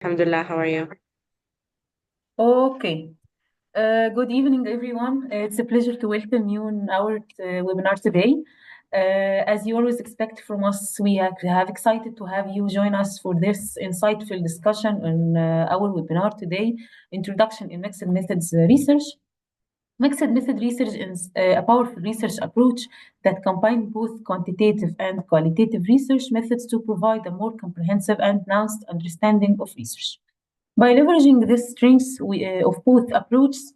Alhamdulillah, how are you? Okay. Good evening, everyone. It's a pleasure to welcome you in our webinar today. As you always expect from us, we have excited to have you join us for this insightful discussion on our webinar today, Introduction in Mixed Methods Research. Mixed method research is a powerful research approach that combines both quantitative and qualitative research methods to provide a more comprehensive and nuanced understanding of research. By leveraging the strengths of both approaches,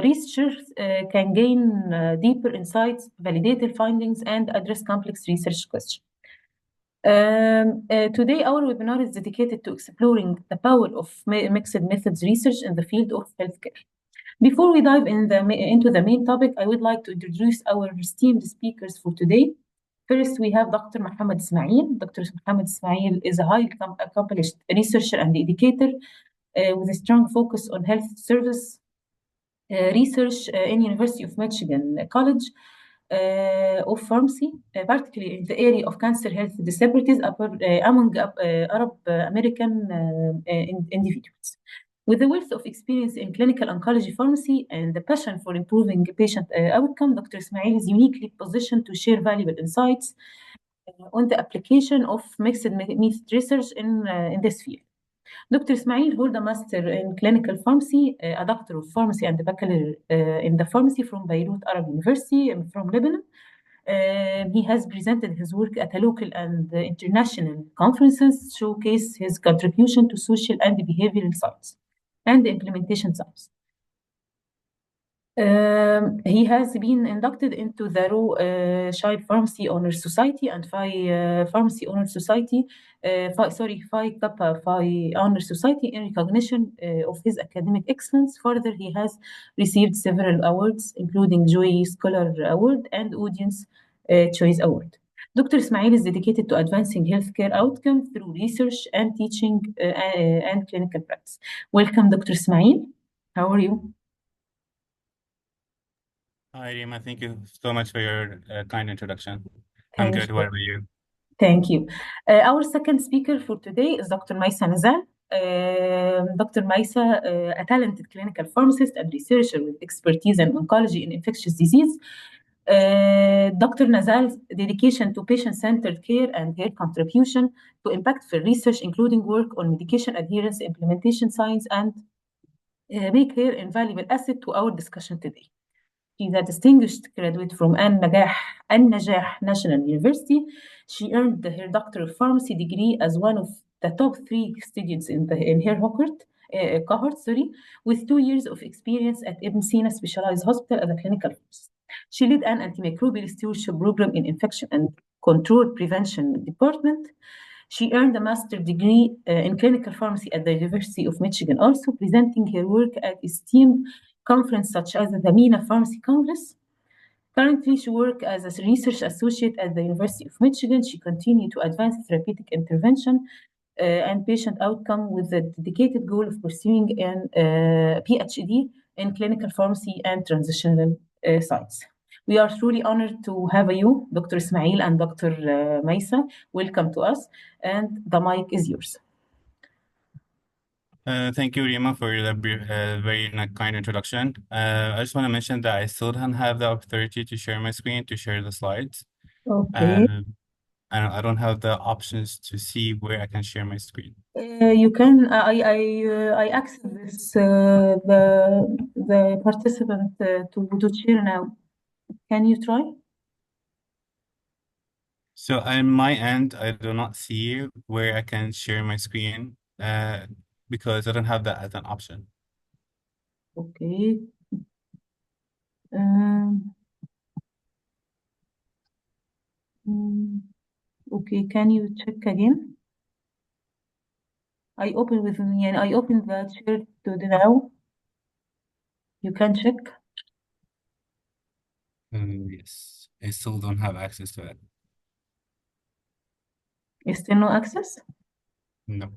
researchers can gain deeper insights, validate their findings, and address complex research questions. Today, our webinar is dedicated to exploring the power of mixed methods research in the field of healthcare. Before we dive into the main topic, I would like to introduce our esteemed speakers for today. First, we have Dr. Mohammed Ismail. Dr. Mohammed Ismail is a highly accomplished researcher and educator with a strong focus on health service research in University of Michigan College of Pharmacy, particularly in the area of cancer health disparities among Arab American individuals. With a wealth of experience in clinical oncology pharmacy and the passion for improving patient outcome, Dr. Ismail is uniquely positioned to share valuable insights on the application of mixed method research in this field. Dr. Ismail holds a master in clinical pharmacy, a doctor of pharmacy, and a bachelor in the pharmacy from Beirut Arab University from Lebanon. He has presented his work at a local and international conferences, showcase his contribution to social and behavioral science and implementation science. He has been inducted into the Child Pharmacy Owners Society and Phi Pharmacy Owners Society, Phi Kappa Phi Owners Society in recognition of his academic excellence. Further, he has received several awards, including Joy Scholar Award and Audience Choice Award. Dr. Ismail is dedicated to advancing healthcare outcomes through research and teaching and clinical practice. Welcome, Dr. Ismail. How are you? Hi, Rima. Thank you so much for your kind introduction. I'm Thank good. What you. about you? Thank you. Our second speaker for today is Dr. Maisa Nazal. Dr. Maisa, a talented clinical pharmacist and researcher with expertise in oncology and infectious disease. Dr. Nazal's dedication to patient-centered care and her contribution to impactful research, including work on medication adherence, implementation science, and make her invaluable asset to our discussion today. She's a distinguished graduate from An Najah National University. She earned her Doctor of Pharmacy degree as one of the top 3 students in her cohort, with 2 years of experience at Ibn Sina Specialized Hospital as a clinical nurse. She led an antimicrobial stewardship program in infection and control prevention department. She earned a master's degree in clinical pharmacy at the University of Michigan, also presenting her work at esteemed conferences such as the MENA Pharmacy Congress. Currently, she works as a research associate at the University of Michigan. She continues to advance therapeutic intervention and patient outcome with the dedicated goal of pursuing a PhD in clinical pharmacy and transitional science. We are truly honored to have you, Dr. Ismail and Dr. Maisa. Welcome to us, and the mic is yours. Thank you, Rima, for the very kind introduction. I just want to mention that I still don't have the opportunity to share my screen, to share the slides. Okay. I don't have the options to see where I can share my screen. You can. I access this the participant to share now. Can you try? So on my end, I do not see where I can share my screen because I don't have that as an option. Okay. Um, okay. Can you check again? I open with me and I open the share to the now. You can check. Yes, I still don't have access to it. Is still no access? No.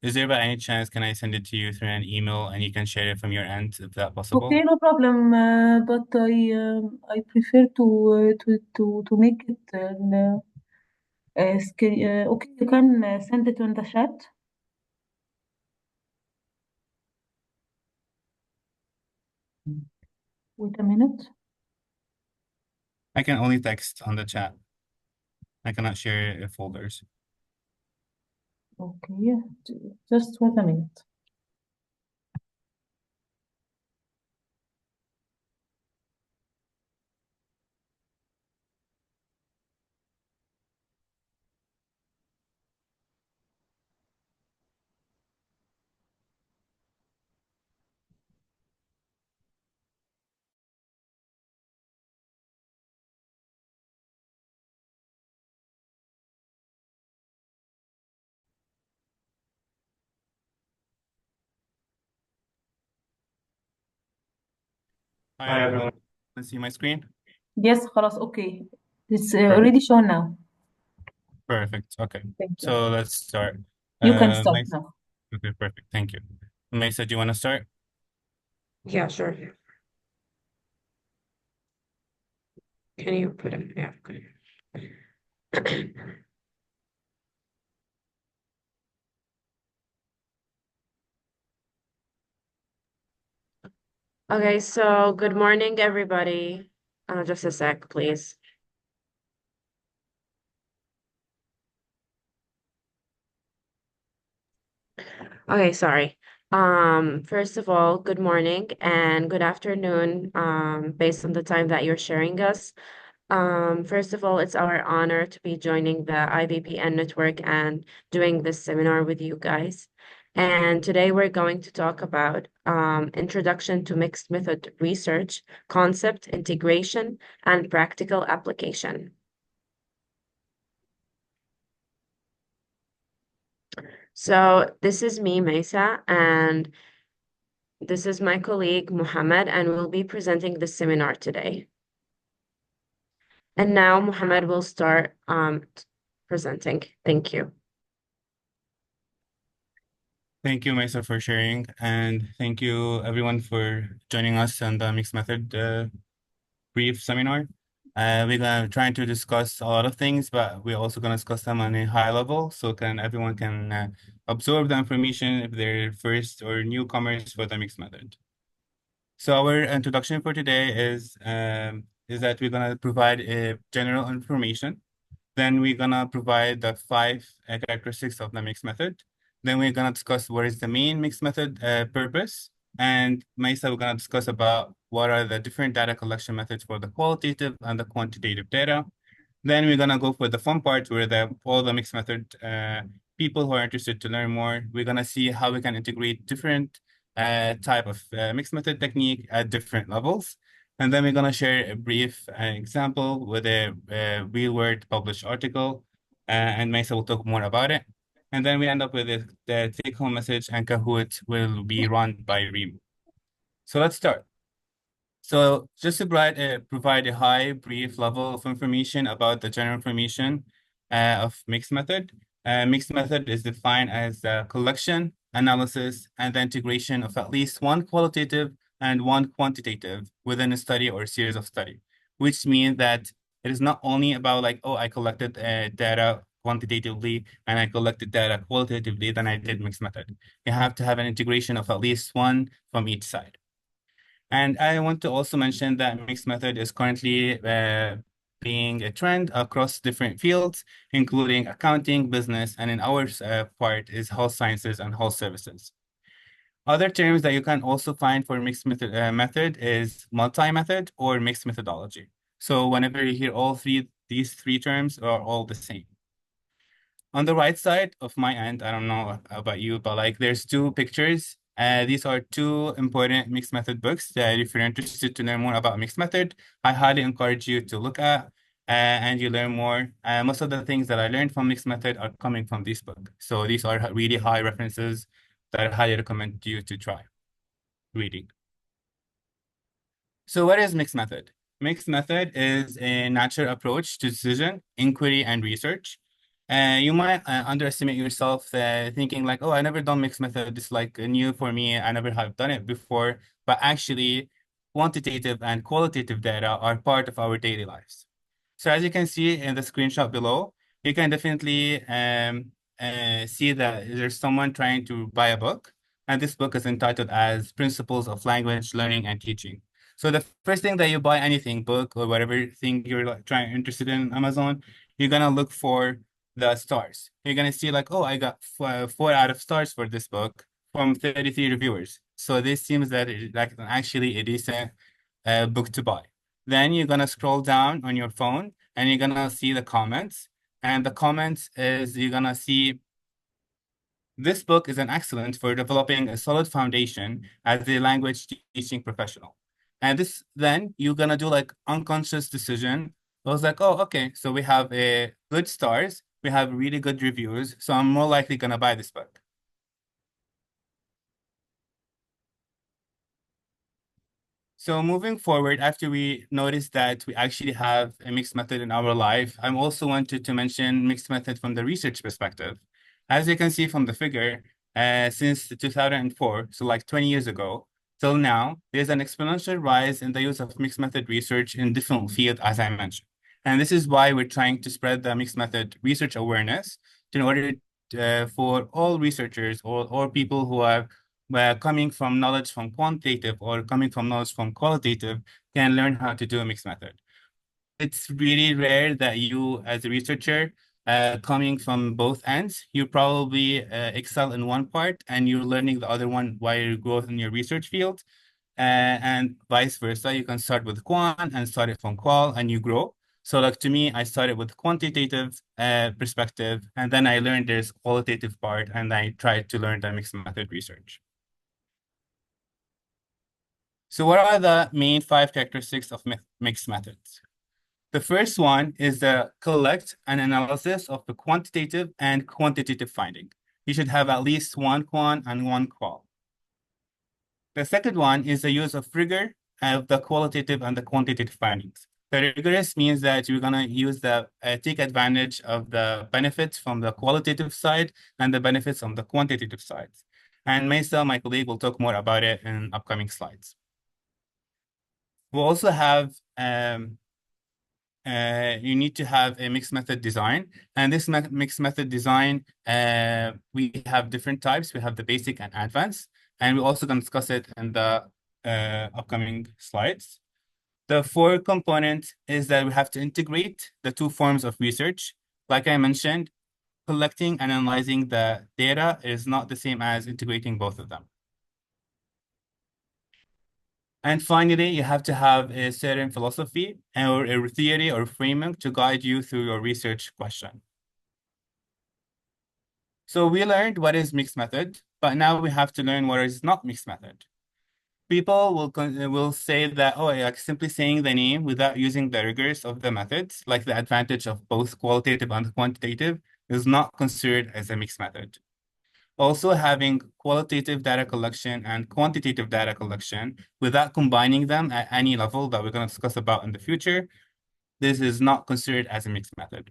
Is there by any chance can I send it to you through an email and you can share it from your end? Is that possible? Okay, no problem. But I prefer to make it. Okay, you can send it on the chat. Wait a minute. I can only text on the chat. I cannot share folders. Okay, just wait a minute. Hi everyone. Can see my screen? Yes, خلاص, okay. It's Perfect. already shown now. Perfect. Okay. Thank you. So let's start. You can start Mace. now. Okay, perfect. Thank you. Mesa, do you want to start? Yeah, sure. Can you put it? Yeah, okay. Okay, so good morning, everybody. Just a sec, please. Okay, sorry. First of all, good morning and good afternoon, based on the time that you're sharing us. First of all, it's our honor to be joining the IVPN network and doing this seminar with you guys. And today we're going to talk about Introduction to Mixed Method Research, Concept, Integration, and Practical Application. So this is me, Mesa, and this is my colleague, Muhammad, and we'll be presenting the seminar today. And now Muhammad will start presenting. Thank you. Thank you, Mesa, for sharing. And thank you, everyone, for joining us on the Mixed Method brief seminar. We're gonna try to discuss a lot of things, but we're also gonna discuss them on a high level, so everyone can absorb the information if they're first or newcomers for the mixed method. So our introduction for today is that we're gonna provide a general information. Then we're gonna provide the five characteristics of the mixed method. Then we're gonna discuss what is the main mixed method purpose. And Maisa, we're gonna discuss about what are the different data collection methods for the qualitative and the quantitative data. Then we're gonna go for the fun part where all the mixed method people who are interested to learn more, we're gonna see how we can integrate different type of mixed method technique at different levels. And then we're gonna share a brief example with a real world published article, and Mesa will talk more about it. And then we end up with the take home message, and Kahoot will be run by Reem. So let's start. So just to provide a high brief level of information about the general information of mixed method. Mixed method is defined as the collection, analysis, and the integration of at least one qualitative and one quantitative within a study or series of study, which means that it is not only about like, oh, I collected data quantitatively and I collected data qualitatively, then I did mixed method. You have to have an integration of at least one from each side. And I want to also mention that mixed method is currently being a trend across different fields, including accounting, business, and in our part is health sciences and health services. Other terms that you can also find for mixed method is multi-method or mixed methodology. So whenever you hear these three terms are all the same. On the right side of my end, I don't know about you, but like there's two pictures. These are two important mixed method books that if you're interested to learn more about mixed method, I highly encourage you to look at and you learn more. Most of the things that I learned from mixed method are coming from this book. So these are really high references that I highly recommend you to try reading. So what is mixed method? Mixed method is a natural approach to decision, inquiry, and research. You might underestimate yourself thinking like, oh, I never done mixed method. It's like new for me. I never have done it before. But actually, quantitative and qualitative data are part of our daily lives. So as you can see in the screenshot below, you can definitely see that there's someone trying to buy a book, and this book is entitled as Principles of Language Learning and Teaching. So the first thing that you buy anything, book or whatever thing you're like trying interested in Amazon, you're gonna look for the stars. You're gonna see like, oh, I got 4 out of stars for this book from 33 reviewers. So this seems that it's like actually a decent book to buy. Then you're gonna scroll down on your phone and you're gonna see the comments. And the comments is you're gonna see this book is an excellent for developing a solid foundation as a language teaching professional. And this then you're gonna do like unconscious decision. I was like, oh, okay, so we have a good stars, we have really good reviews, so I'm more likely gonna buy this book. So moving forward, after we notice that we actually have a mixed method in our life, I'm also wanted to mention mixed method from the research perspective. As you can see from the figure, since 2004, so like 20 years ago, till now, there's an exponential rise in the use of mixed method research in different fields, as I mentioned. And this is why we're trying to spread the mixed method research awareness in order for all researchers or people who are where coming from knowledge from quantitative or coming from knowledge from qualitative can learn how to do a mixed method. It's really rare that you, as a researcher, coming from both ends, you probably excel in one part and you're learning the other one while you grow in your research field. And vice versa, you can start with quant and start it from qual and you grow. So like to me, I started with quantitative perspective, and then I learned there's qualitative part, and I tried to learn the mixed method research. So what are the main 5 characteristics of mixed methods? The first one is the collect and analysis of the quantitative and quantitative finding. You should have at least one quant and one qual. The second one is the use of rigor of the qualitative and the quantitative findings. The rigorous means that you're gonna use take advantage of the benefits from the qualitative side and the benefits on the quantitative side. And Mesa, my colleague, will talk more about it in upcoming slides. We'll also have you need to have a mixed method design. And this mixed method design, we have different types. We have the basic and advanced, and we're also going to discuss it in the upcoming slides. The 4 component is that we have to integrate the 2 forms of research. Like I mentioned, collecting and analyzing the data is not the same as integrating both of them. And finally, you have to have a certain philosophy or a theory or framework to guide you through your research question. So we learned what is mixed method, but now we have to learn what is not mixed method. People will say that, oh, like simply saying the name without using the rigors of the methods, like the advantage of both qualitative and quantitative, is not considered as a mixed method. Also, having qualitative data collection and quantitative data collection without combining them at any level that we're going to discuss about in the future, this is not considered as a mixed method.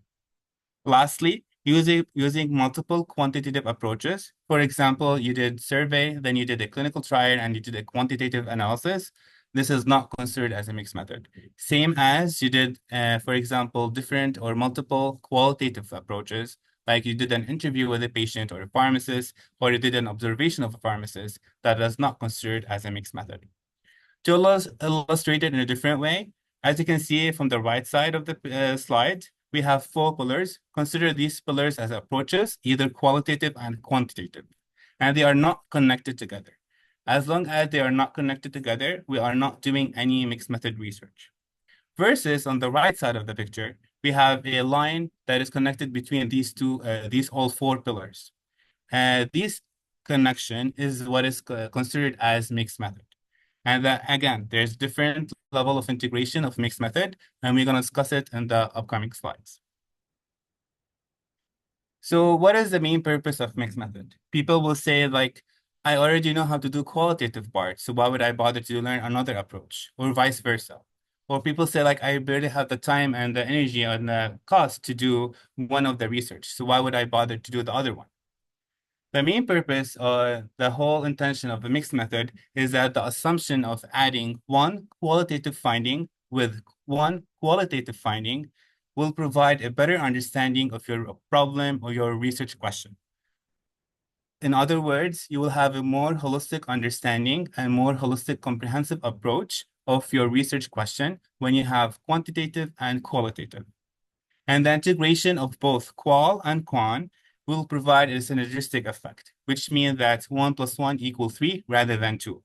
Lastly, using multiple quantitative approaches. For example, you did survey, then you did a clinical trial, and you did a quantitative analysis. This is not considered as a mixed method. Same as you did, for example, different or multiple qualitative approaches, like you did an interview with a patient or a pharmacist, or you did an observation of a pharmacist, that is not considered as a mixed method. To illustrate it in a different way, as you can see from the right side of the slide, we have 4 pillars. Consider these pillars as approaches, either qualitative and quantitative, and they are not connected together. As long as they are not connected together, we are not doing any mixed method research. Versus on the right side of the picture, we have a line that is connected between these all 4 pillars. This connection is what is considered as mixed method. And again, there's different level of integration of mixed method, and we're going to discuss it in the upcoming slides. So what is the main purpose of mixed method? People will say like, I already know how to do qualitative part, so why would I bother to learn another approach, or vice versa? Or people say like, I barely have the time and the energy and the cost to do one of the research, so why would I bother to do the other one? The main purpose or the whole intention of the mixed method is that the assumption of adding one qualitative finding with one qualitative finding will provide a better understanding of your problem or your research question. In other words, you will have a more holistic understanding and more holistic comprehensive approach of your research question when you have quantitative and qualitative. And the integration of both qual and quan will provide a synergistic effect, which means that 1 plus 1 equals 3 rather than 2.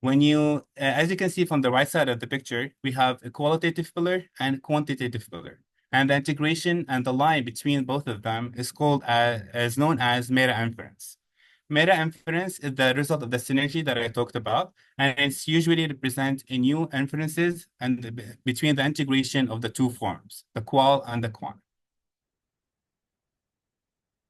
When you, as you can see from the right side of the picture, we have a qualitative pillar and quantitative pillar. And the integration and the line between both of them is called as known as meta inference. Meta inference is the result of the synergy that I talked about, and it's usually represent a new inferences and between the integration of the two forms, the qual and the quant.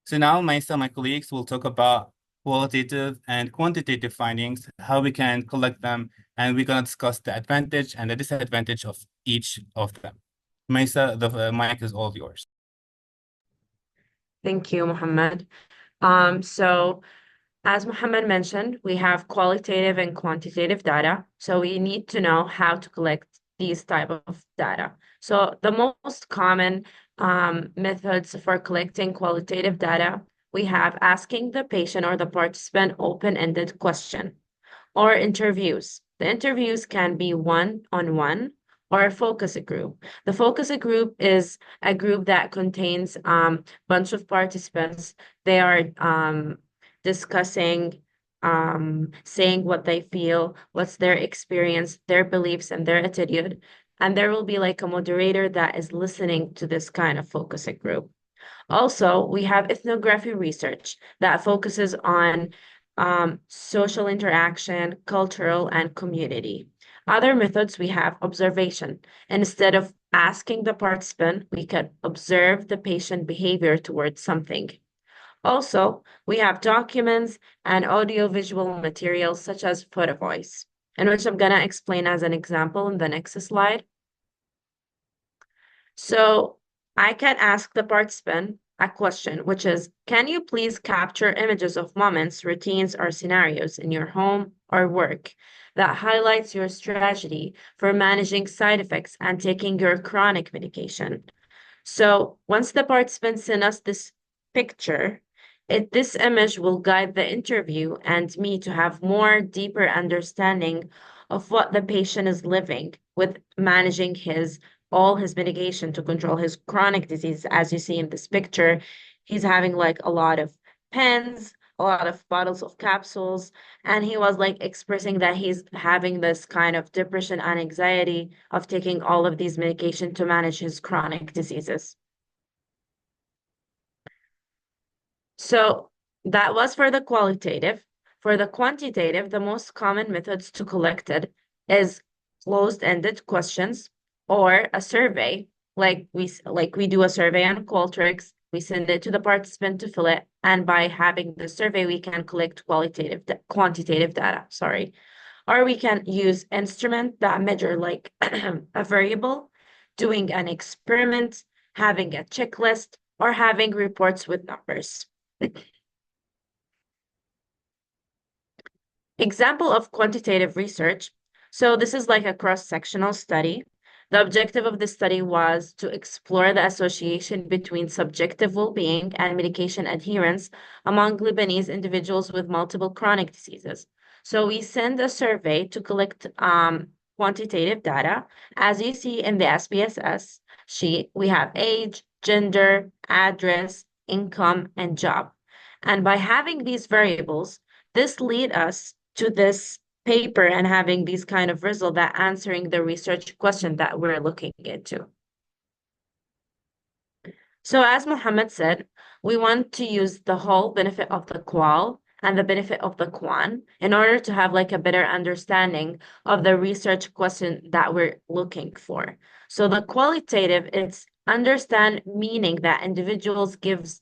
So now myself and my colleagues will talk about qualitative and quantitative findings, how we can collect them, and we're going to discuss the advantage and the disadvantage of each of them. Maisa, the mic is all yours. Thank you, Mohammed. So as Mohammed mentioned, we have qualitative and quantitative data. So we need to know how to collect these type of data. So the most common methods for collecting qualitative data, we have asking the patient or the participant open-ended question or interviews. The interviews can be one-on-one or a focus group. The focus group is a group that contains bunch of participants. They are discussing, saying what they feel, what's their experience, their beliefs, and their attitude. And there will be like a moderator that is listening to this kind of focus group. Also, we have ethnography research that focuses on social interaction, cultural, and community. Other methods, we have observation. Instead of asking the participant, we could observe the patient behavior towards something. Also, we have documents and audiovisual materials such as photo voice, and which I'm going to explain as an example in the next slide. So I can ask the participant a question, which is, can you please capture images of moments, routines, or scenarios in your home or work that highlights your strategy for managing side effects and taking your chronic medication? So once the participants send us this picture, this image will guide the interview and me to have more deeper understanding of what the patient is living with managing all his medication to control his chronic disease. As you see in this picture, he's having like a lot of pens, a lot of bottles of capsules, and he was like expressing that he's having this kind of depression and anxiety of taking all of these medication to manage his chronic diseases. So that was for the qualitative. For the quantitative, the most common methods to collect it is closed-ended questions or a survey. Like we do a survey on Qualtrics, we send it to the participant to fill it, and by having the survey, we can collect quantitative data, sorry. Or we can use instrument that measure like a variable, doing an experiment, having a checklist, or having reports with numbers. Example of quantitative research. So this is like a cross-sectional study. The objective of this study was to explore the association between subjective well-being and medication adherence among Lebanese individuals with multiple chronic diseases. So we send a survey to collect quantitative data. As you see in the SPSS sheet, we have age, gender, address, income, and job. And by having these variables, this lead us to this paper and having these kind of result that answering the research question that we're looking into. So as Mohammed said, we want to use the whole benefit of the qual and the benefit of the quan in order to have like a better understanding of the research question that we're looking for. So the qualitative, it's understand meaning that individuals gives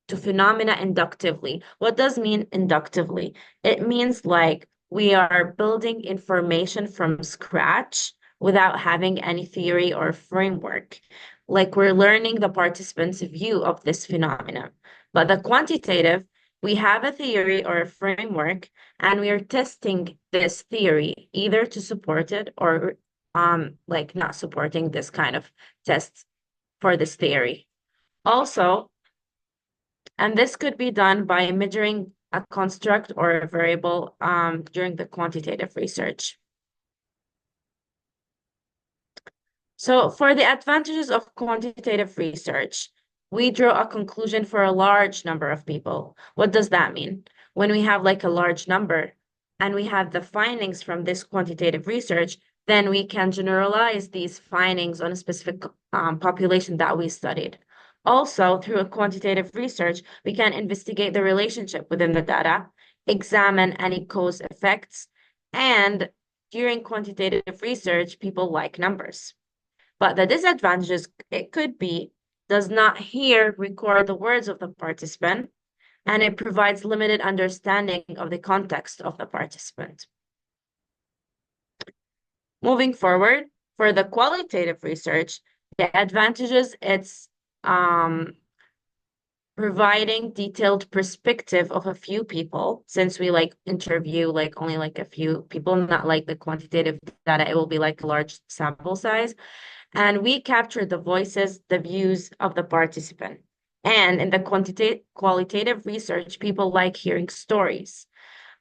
to phenomena inductively. What does mean inductively? It means like we are building information from scratch without having any theory or framework. Like we're learning the participants' view of this phenomenon. But the quantitative, we have a theory or a framework, and we are testing this theory either to support it or like not supporting this kind of tests. for this theory. Also, and this could be done by measuring a construct or a variable during the quantitative research. So for the advantages of quantitative research, we draw a conclusion for a large number of people. What does that mean? When we have like a large number and we have the findings from this quantitative research, then we can generalize these findings on a specific population that we studied. Also, through a quantitative research, we can investigate the relationship within the data, examine any cause effects, and during quantitative research, people like numbers. But the disadvantages it could be does not here record the words of the participant, and it provides limited understanding of the context of the participant. Moving forward, for the qualitative research, the advantages it's providing detailed perspective of a few people, since we like interview like only like a few people, not like the quantitative data, it will be like a large sample size. And we capture the voices, the views of the participant. And in the qualitative research, people like hearing stories.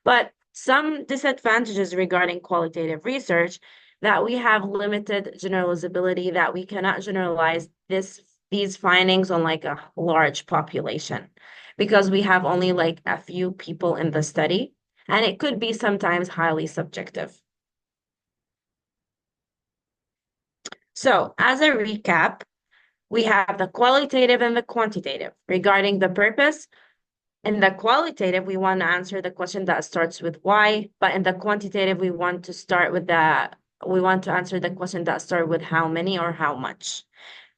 But some disadvantages regarding qualitative research that we have limited generalizability, that we cannot generalize these findings on like a large population because we have only like a few people in the study, and it could be sometimes highly subjective. So as a recap, we have the qualitative and the quantitative. Regarding the purpose, in the qualitative, we want to answer the question that starts with why, but in the quantitative, we want to answer the question that starts with how many or how much.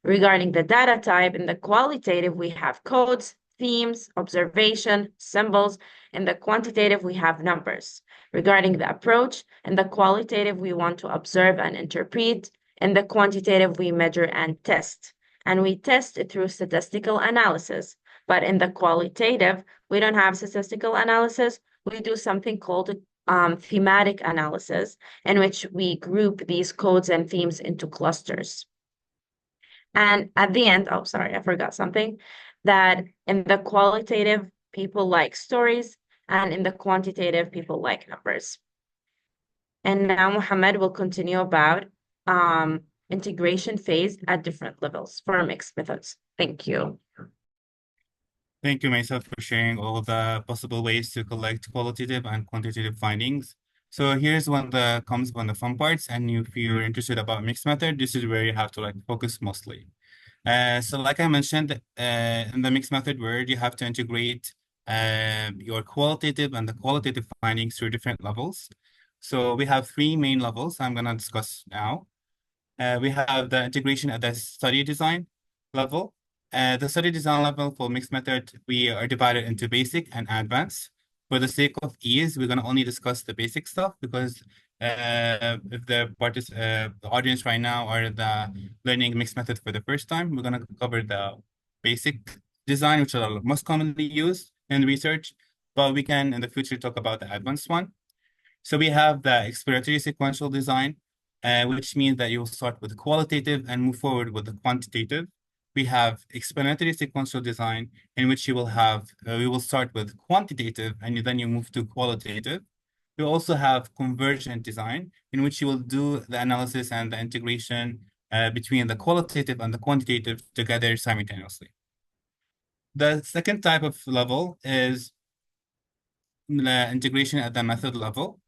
Regarding the data type, in the qualitative, we have codes, themes, observation, symbols. In the quantitative, we have numbers. Regarding the approach, in the qualitative, we want to observe and interpret. In the quantitative, we measure and test. And we test it through statistical analysis. But in the qualitative, we don't have statistical analysis. We do something called thematic analysis, in which we group these codes and themes into clusters. And at the end, oh, sorry, I forgot something, that in the qualitative, people like stories, and in the quantitative, people like numbers. And now Mohammed will continue about integration phase at different levels for mixed methods. Thank you. Thank you, Maisa, for sharing all the possible ways to collect qualitative and quantitative findings. So here's one that comes from the fun parts, and if you're interested about mixed method, this is where you have to like focus mostly. So like I mentioned, in the mixed method word, you have to integrate your qualitative and the qualitative findings through different levels. So we have three main levels I'm gonna discuss now. We have the integration at the study design level. The study design level for mixed method, we are divided into basic and advanced. For the sake of ease, we're gonna only discuss the basic stuff because if the audience right now are the learning mixed method for the first time, we're gonna cover the basic design, which are most commonly used in research, but we can in the future talk about the advanced one. So we have the exploratory sequential design, which means that you'll start with qualitative and move forward with the quantitative. We have explanatory sequential design, in which you will have, we will start with quantitative and then you move to qualitative. We also have convergent design, in which you will do the analysis and the integration between the qualitative and the quantitative together simultaneously. The second type of level is the integration at the method level.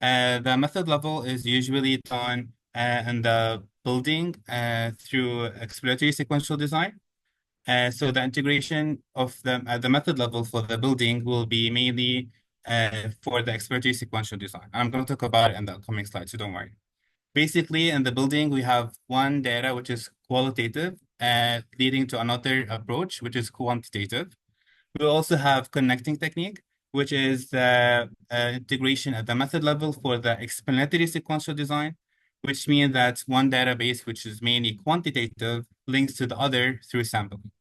The method level is usually done in the building through exploratory sequential design. So the integration of the method level for the building will be mainly for the exploratory sequential design. I'm going to talk about it in the upcoming slides, so don't worry. Basically, in the building, we have one data, which is qualitative, leading to another approach, which is quantitative. We also have connecting technique, which is the integration at the method level for the explanatory sequential design, which means that one database, which is mainly quantitative, links to the other through sampling.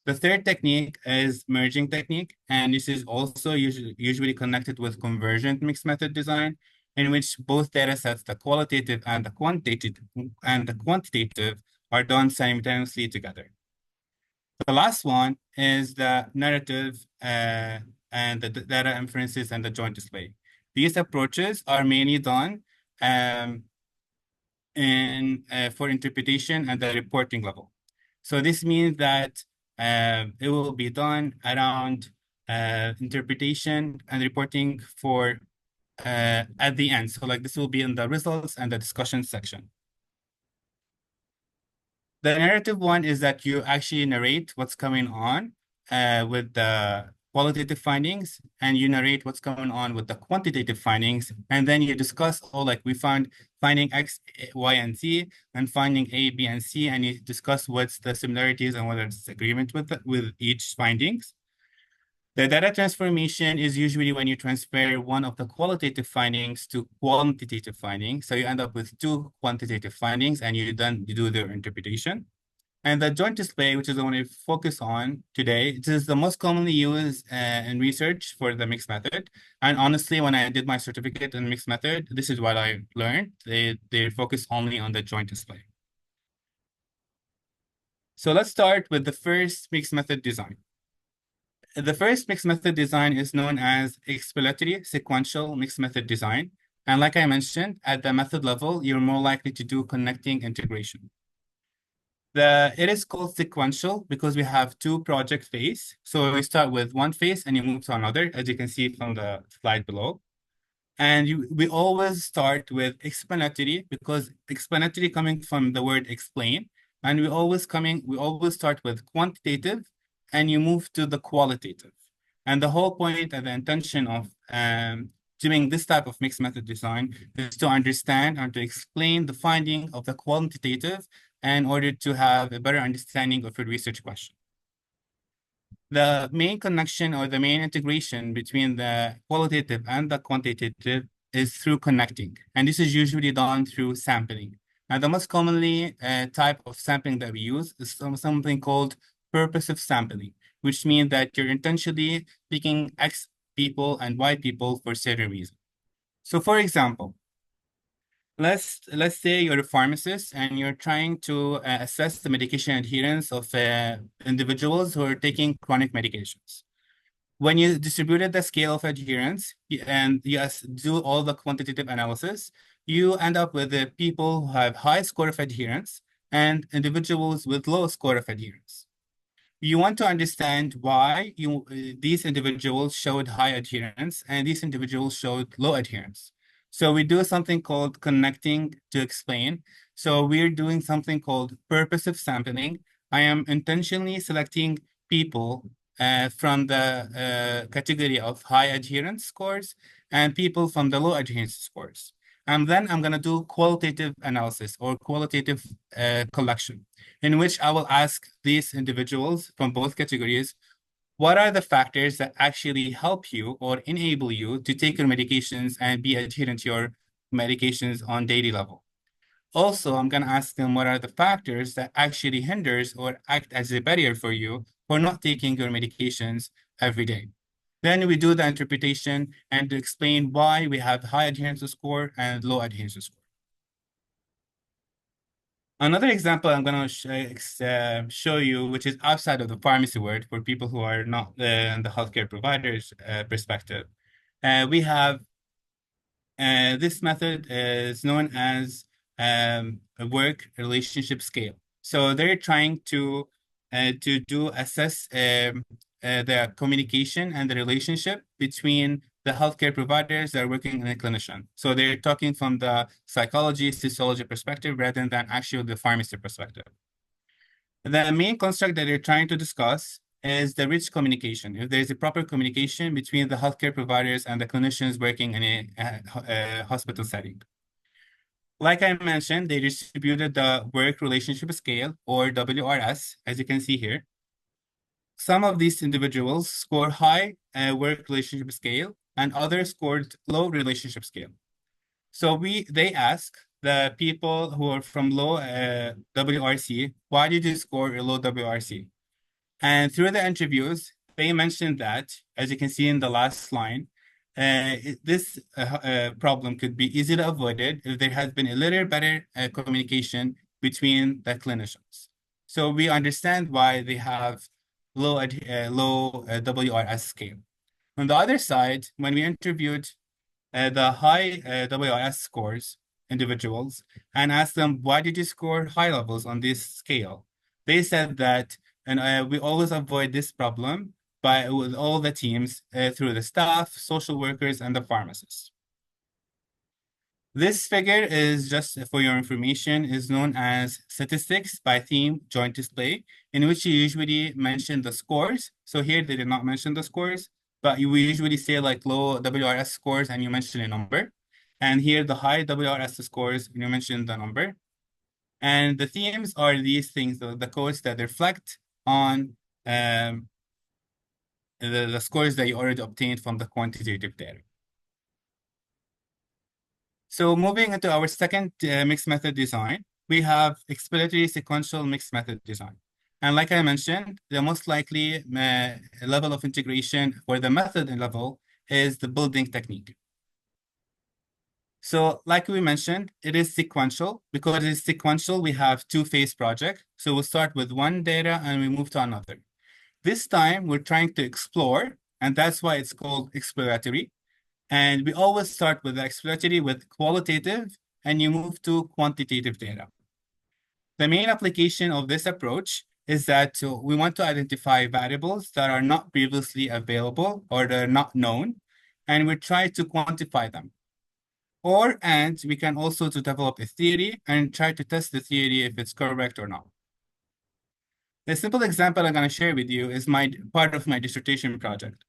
The third technique is merging technique, and this is also usually connected with convergent mixed method design, in which both data sets, the qualitative and the quantitative, are done simultaneously together. The last one is the narrative and the data inferences and the joint display. These approaches are mainly done um, for interpretation and the reporting level. So this means that it will be done around interpretation and reporting for at the end. So like this will be in the results and the discussion section. The narrative one is that you actually narrate what's going on with the qualitative findings, and you narrate what's going on with the quantitative findings, and then you discuss, oh, like we found finding X, Y, and Z, and finding A, B, and C, and you discuss what's the similarities and whether it's agreement with each findings. The data transformation is usually when you transfer one of the qualitative findings to quantitative findings. So you end up with two quantitative findings and you do their interpretation. And the joint display, which is the one we focus on today, it is the most commonly used in research for the mixed method. And honestly, when I did my certificate in mixed method, this is what I learned. They focus only on the joint display. So let's start with the first mixed method design. The first mixed method design is known as exploratory sequential mixed method design. And like I mentioned, at the method level, you're more likely to do connecting integration. It is called sequential because we have two project phase. So we start with one phase and you move to another, as you can see from the slide below. And we always start with explanatory because explanatory coming from the word explain. And we always start with quantitative and you move to the qualitative. And the whole point and the intention of doing this type of mixed method design is to understand and to explain the finding of the quantitative in order to have a better understanding of your research question. The main connection or the main integration between the qualitative and the quantitative is through connecting. And this is usually done through sampling. And the most commonly type of sampling that we use is something called purposive sampling, which means that you're intentionally picking X people and Y people for certain reason. So for example, let's say you're a pharmacist and you're trying to assess the medication adherence of individuals who are taking chronic medications. When you distributed the scale of adherence and you do all the quantitative analysis, you end up with the people who have high score of adherence and individuals with low score of adherence. You want to understand why these individuals showed high adherence and these individuals showed low adherence. So we do something called connecting to explain. So we're doing something called purposive sampling. I am intentionally selecting people from the category of high adherence scores and people from the low adherence scores. And then I'm going to do qualitative analysis or qualitative collection, in which I will ask these individuals from both categories, what are the factors that actually help you or enable you to take your medications and be adherent to your medications on daily level? Also, I'm going to ask them what are the factors that actually hinders or act as a barrier for you for not taking your medications every day. Then we do the interpretation and to explain why we have high adherence score and low adherence score. Another example I'm going to show you, which is outside of the pharmacy world for people who are not in the healthcare providers perspective. We have this method is known as a work relationship scale. So they're trying to assess the communication and the relationship between the healthcare providers that are working in a clinician. So they're talking from the psychology, sociology perspective rather than actually the pharmacy perspective. The main construct that they're trying to discuss is the rich communication. If there's a proper communication between the healthcare providers and the clinicians working in a hospital setting. Like I mentioned, they distributed the work relationship scale or WRS, as you can see here. Some of these individuals score high work relationship scale and others scored low relationship scale. So they ask the people who are from low WRC, why did you score a low WRC? And through the interviews, they mentioned that, as you can see in the last line, this problem could be easily avoided if there has been a little better communication between the clinicians. So we understand why they have low WRS scale. On the other side, when we interviewed the high WRS scores individuals and asked them, why did you score high levels on this scale? They said that, and we always avoid this problem with all the teams through the staff, social workers, and the pharmacists. This figure is just for your information, is known as statistics by theme joint display, in which you usually mention the scores. So here they did not mention the scores, but we usually say like low WRS scores and you mention a number. And here the high WRS scores, and you mention the number. And the themes are these things, the codes that reflect on the scores that you already obtained from the quantitative data. So moving into our second mixed method design, we have exploratory sequential mixed method design. And like I mentioned, the most likely level of integration for the method level is the building technique. So like we mentioned, it is sequential. Because it's sequential, we have two-phase project. So we'll start with one data and we move to another. This time, we're trying to explore, and that's why it's called exploratory. And we always start with the exploratory with qualitative, and you move to quantitative data. The main application of this approach is that we want to identify variables that are not previously available or they're not known, and we try to quantify them. And we can also to develop a theory and try to test the theory if it's correct or not. The simple example I'm going to share with you is part of my dissertation project.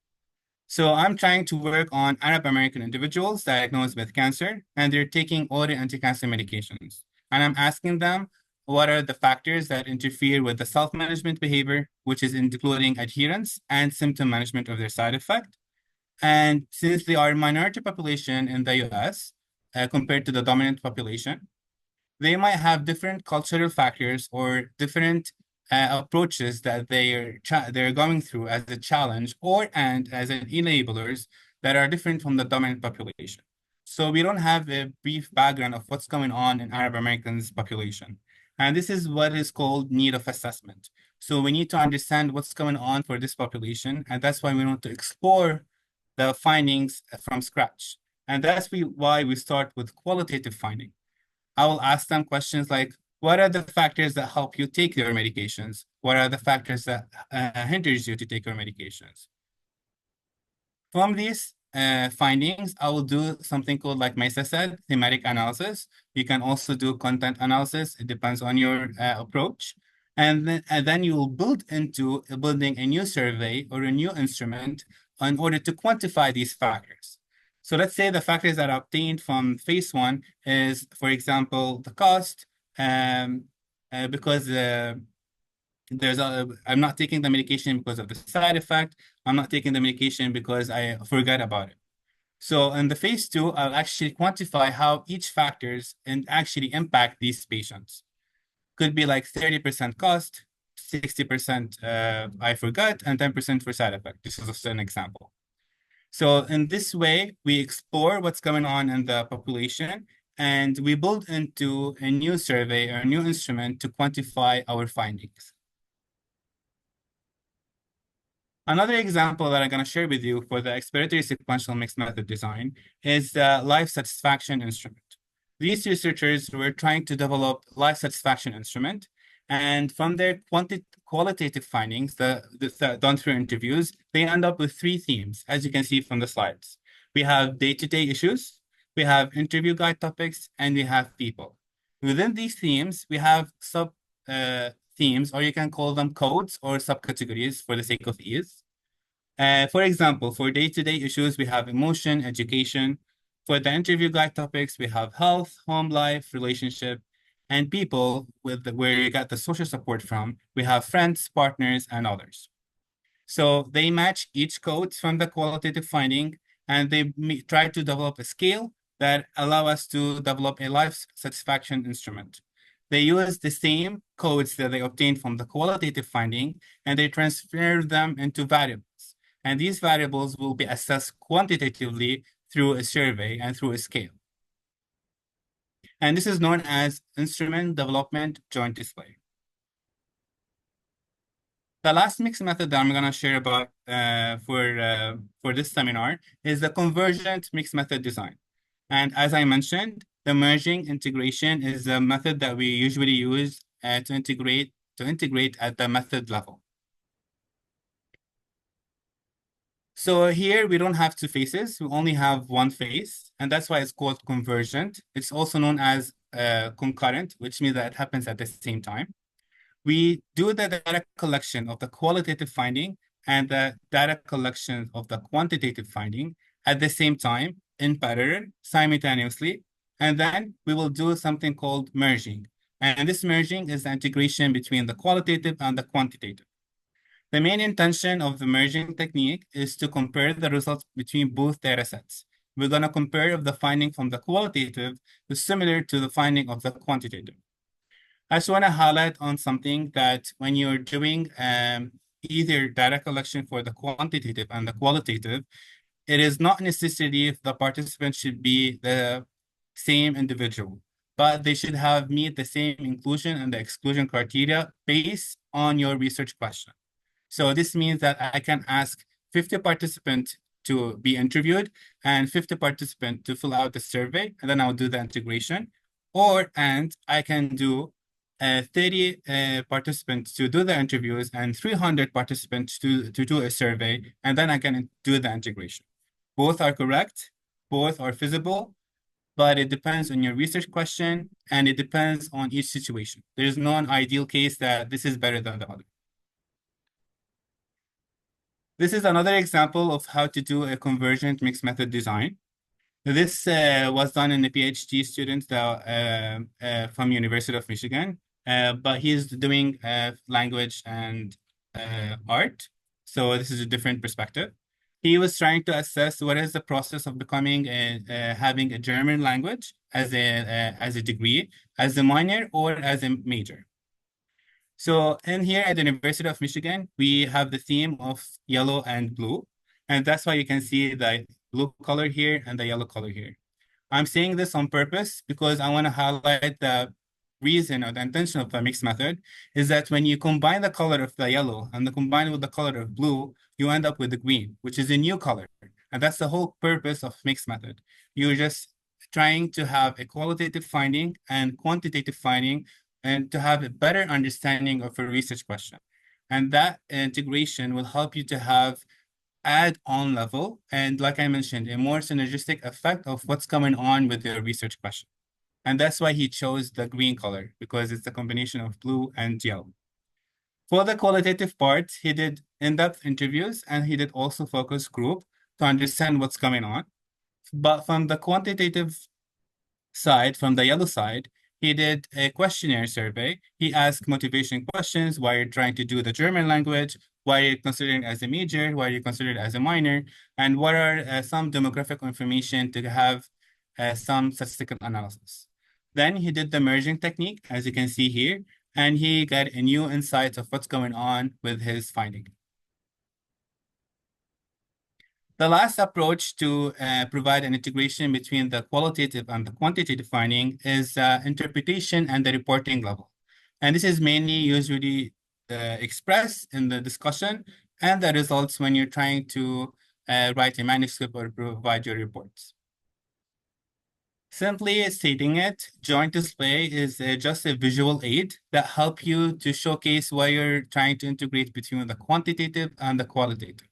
So I'm trying to work on Arab American individuals diagnosed with cancer, and they're taking oral anti-cancer medications. And I'm asking them, what are the factors that interfere with the self-management behavior, which is including adherence and symptom management of their side effect. And since they are a minority population in the US compared to the dominant population, they might have different cultural factors or different approaches that they're going through as a challenge and as an enablers that are different from the dominant population. So we don't have a brief background of what's going on in Arab Americans population. And this is what is called need of assessment. So we need to understand what's going on for this population. And that's why we want to explore the findings from scratch. And that's why we start with qualitative finding. I will ask them questions like, what are the factors that help you take your medications? What are the factors that hinders you to take your medications? From these findings, I will do something called, like Maisa said, thematic analysis. You can also do content analysis. It depends on your approach. And then you will building a new survey or a new instrument in order to quantify these factors. So let's say the factors that are obtained from phase one is, for example, the cost, because I'm not taking the medication because of the side effect. I'm not taking the medication because I forgot about it. So in the phase two, I'll actually quantify how each factors and actually impact these patients. Could be like 30% cost, 60% I forgot, and 10% for side effect. This is just an example. So in this way, we explore what's going on in the population, and we build into a new survey or a new instrument to quantify our findings. Another example that I'm going to share with you for the exploratory sequential mixed method design is the life satisfaction instrument. These researchers were trying to develop life satisfaction instrument, and from their qualitative findings done through interviews, they end up with three themes, as you can see from the slides. We have day-to-day issues, we have interview guide topics, and we have people. Within these themes, we have sub themes, or you can call them codes or subcategories for the sake of ease. For example, for day-to-day issues, we have emotion, education. For the interview guide topics, we have health, home life, relationship, and people where you got the social support from. We have friends, partners, and others. So they match each code from the qualitative finding, and they try to develop a scale that allow us to develop a life satisfaction instrument. They use the same codes that they obtained from the qualitative finding, and they transfer them into variables. And these variables will be assessed quantitatively through a survey and through a scale. And this is known as instrument development joint display. The last mixed method that I'm going to share about for this seminar is the convergent mixed method design. And as I mentioned, the merging integration is a method that we usually use to integrate at the method level. So here we don't have two faces, we only have one face, and that's why it's called convergent. It's also known as concurrent, which means that it happens at the same time. We do the data collection of the qualitative finding and the data collection of the quantitative finding at the same time in parallel, simultaneously, and then we will do something called merging. And this merging is the integration between the qualitative and the quantitative. The main intention of the merging technique is to compare the results between both data sets. We're going to compare if the finding from the qualitative is similar to the finding of the quantitative. I just want to highlight on something that when you're doing either data collection for the quantitative and the qualitative, it is not necessary if the participant should be the same individual, but they should have meet the same inclusion and the exclusion criteria based on your research question. So this means that I can ask 50 participants to be interviewed and 50 participants to fill out the survey, and then I'll do the integration. And I can do 30 participants to do the interviews and 300 participants to do a survey, and then I can do the integration. Both are correct, both are feasible, but it depends on your research question and it depends on each situation. There's no ideal case that this is better than the other. This is another example of how to do a convergent mixed method design. This was done in a PhD student from University of Michigan, but he's doing language and art. So this is a different perspective. He was trying to assess what is the process of becoming having a German language as a degree, as a minor or as a major. So in here at the University of Michigan, we have the theme of yellow and blue. And that's why you can see the blue color here and the yellow color here. I'm saying this on purpose because I want to highlight the reason or the intention of the mixed method is that when you combine the color of the yellow and combine it with the color of blue, you end up with the green, which is a new color. And that's the whole purpose of mixed method. You're just trying to have a qualitative finding and quantitative finding and to have a better understanding of a research question. And that integration will help you to have add-on level, and like I mentioned, a more synergistic effect of what's going on with your research question. And that's why he chose the green color, because it's a combination of blue and yellow. For the qualitative part, he did in-depth interviews and he did also focus group to understand what's going on. But from the quantitative side, from the yellow side, he did a questionnaire survey. He asked motivation questions, why you're trying to do the German language, why you're considering as a major, why you're considered as a minor, and what are some demographic information to have some statistical analysis. Then he did the merging technique, as you can see here, and he got a new insight of what's going on with his finding. The last approach to provide an integration between the qualitative and the quantitative finding is interpretation and the reporting level. And this is mainly usually expressed in the discussion and the results when you're trying to write a manuscript or provide your reports. Simply stating it, joint display is just a visual aid that help you to showcase why you're trying to integrate between the quantitative and the qualitative.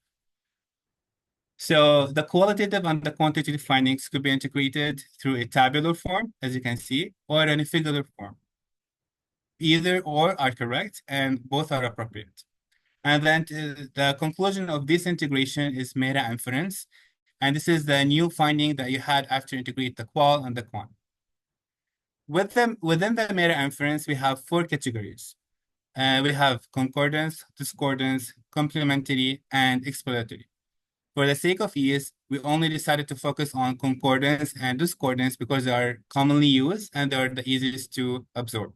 So the qualitative and the quantitative findings could be integrated through a tabular form, as you can see, or in a figular form. Either or are correct, and both are appropriate. And then the conclusion of this integration is meta inference. And this is the new finding that you had after integrate the qual and the quant. Within the meta inference, we have 4 categories. We have concordance, discordance, complementary, and exploratory. For the sake of ease, we only decided to focus on concordance and discordance because they are commonly used and they are the easiest to absorb.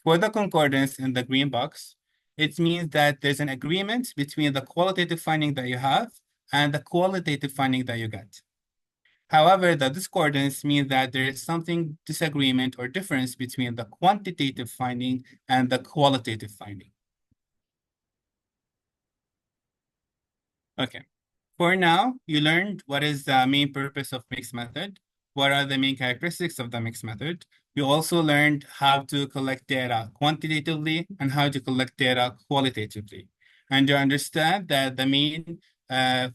For the concordance in the green box, it means that there's an agreement between the qualitative finding that you have and the qualitative finding that you get. However, the discordance means that there is something disagreement or difference between the quantitative finding and the qualitative finding. Okay. For now, you learned what is the main purpose of mixed method, what are the main characteristics of the mixed method. You also learned how to collect data quantitatively and how to collect data qualitatively. And you understand that the main the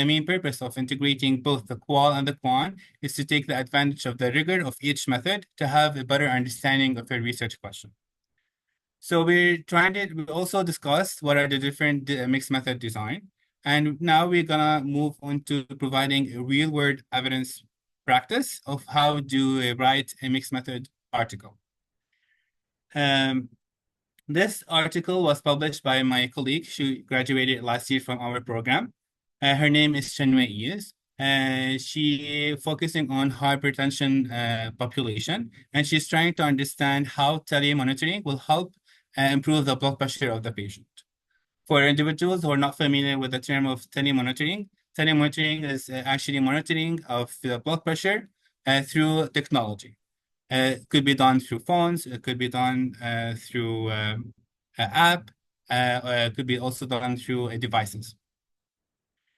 main purpose of integrating both the qual and the quant is to take the advantage of the rigor of each method to have a better understanding of your research question. So we also discussed what are the different mixed method design. And now we're gonna move on to providing a real world evidence practice of how to write a mixed method article. Um, this article was published by my colleague. She graduated last year from our program. Her name is Shenwei Is. She focusing on hypertension population, and she's trying to understand how telemonitoring will help improve the blood pressure of the patient. For individuals who are not familiar with the term of telemonitoring, telemonitoring is actually monitoring of the blood pressure through technology. It could be done through phones. It could be done through an app. It could be also done through devices.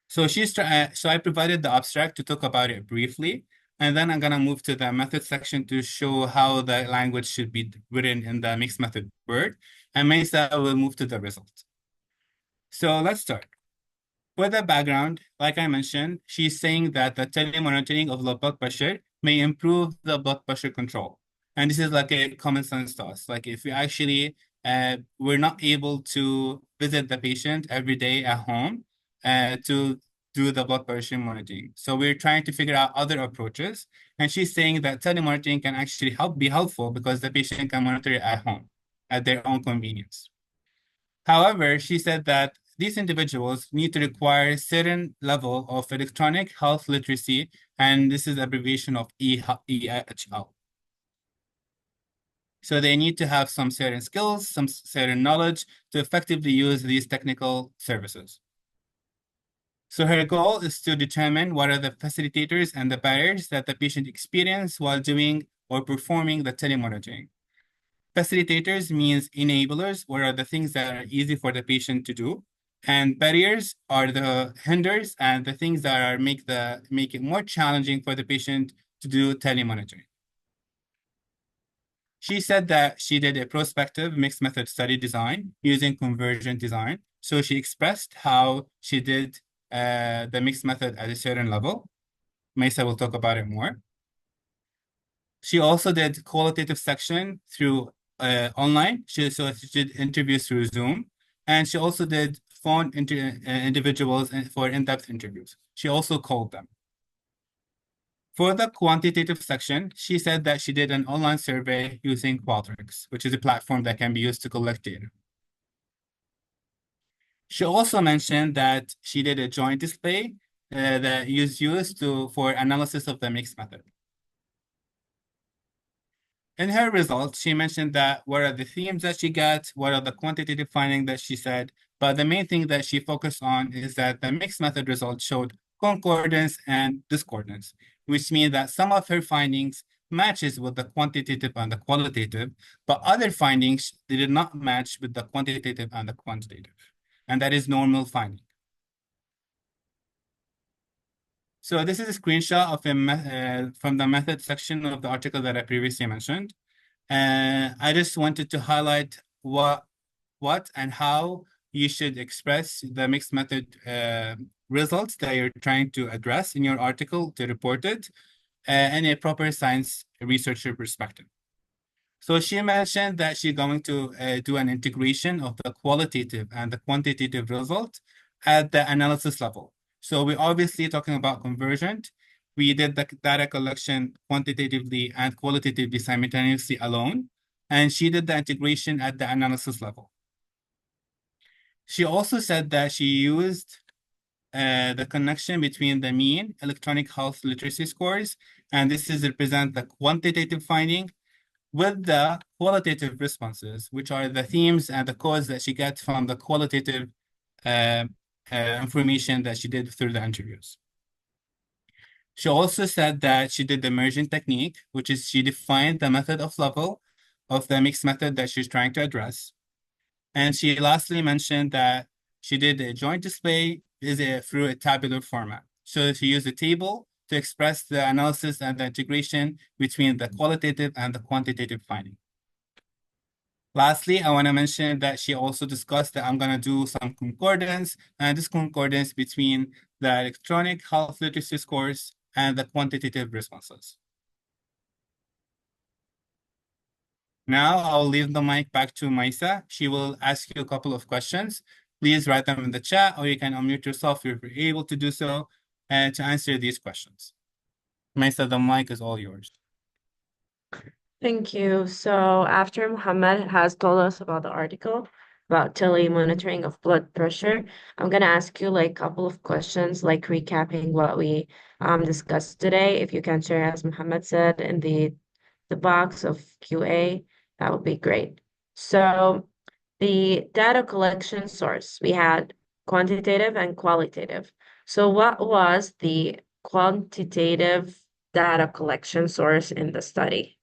So I provided the abstract to talk about it briefly, and then I'm gonna move to the method section to show how the language should be written in the mixed method word, and Mesa will move to the result. So let's start. For the background, like I mentioned, she's saying that the telemonitoring of the blood pressure may improve the blood pressure control. And this is like a common sense to us. Like if we actually we're not able to visit the patient every day at home to do the blood pressure monitoring. So we're trying to figure out other approaches. And she's saying that telemonitoring can actually be helpful because the patient can monitor it at home at their own convenience. However, she said that these individuals need to require certain level of electronic health literacy, and this is abbreviation of EHL. So they need to have some certain skills, some certain knowledge to effectively use these technical services. So her goal is to determine what are the facilitators and the barriers that the patient experience while doing or performing the telemonitoring. Facilitators means enablers, what are the things that are easy for the patient to do. And barriers are the hinders and the things that are make it more challenging for the patient to do telemonitoring. She said that she did a prospective mixed method study design using convergent design. So she expressed how she did the mixed method at a certain level. Mesa will talk about it more. She also did qualitative section through online. She did interviews through Zoom, and she also did phone individuals for in-depth interviews. She also called them. For the quantitative section, she said that she did an online survey using Qualtrics, which is a platform that can be used to collect data. She also mentioned that she did a joint display that is used for analysis of the mixed method. In her results, she mentioned that what are the themes that she got, what are the quantitative findings that she said, but the main thing that she focused on is that the mixed method results showed concordance and discordance, which means that some of her findings matches with the quantitative and the qualitative, but other findings they did not match with the quantitative and the quantitative, and that is normal finding. So this is a screenshot of from the method section of the article that I previously mentioned. I just wanted to highlight what and how you should express the mixed method results that you're trying to address in your article to report it in a proper science researcher perspective. So she mentioned that she's going to do an integration of the qualitative and the quantitative result at the analysis level. So we're obviously talking about convergent. We did the data collection quantitatively and qualitatively simultaneously alone, and she did the integration at the analysis level. She also said that she used the connection between the mean electronic health literacy scores, and this is represent the quantitative finding with the qualitative responses, which are the themes and the codes that she gets from the qualitative information that she did through the interviews. She also said that she did the merging technique, which is she defined the method of level of the mixed method that she's trying to address. And she lastly mentioned that she did a joint display through a tabular format. So she used a table to express the analysis and the integration between the qualitative and the quantitative finding. Lastly, I want to mention that she also discussed that I'm going to do some concordance and this concordance between the electronic health literacy scores and the quantitative responses. Now I'll leave the mic back to Maisa. She will ask you a couple of questions. Please write them in the chat or you can unmute yourself if you're able to do so and to answer these questions. Maisa, the mic is all yours. Thank you. So after Muhammad has told us about the article about telemonitoring of blood pressure, I'm gonna ask you like a couple of questions, like recapping what we discussed today. If you can share, as Muhammad said, in the box of QA, that would be great. So the data collection source, we had quantitative and qualitative. So what was the quantitative data collection source in the study?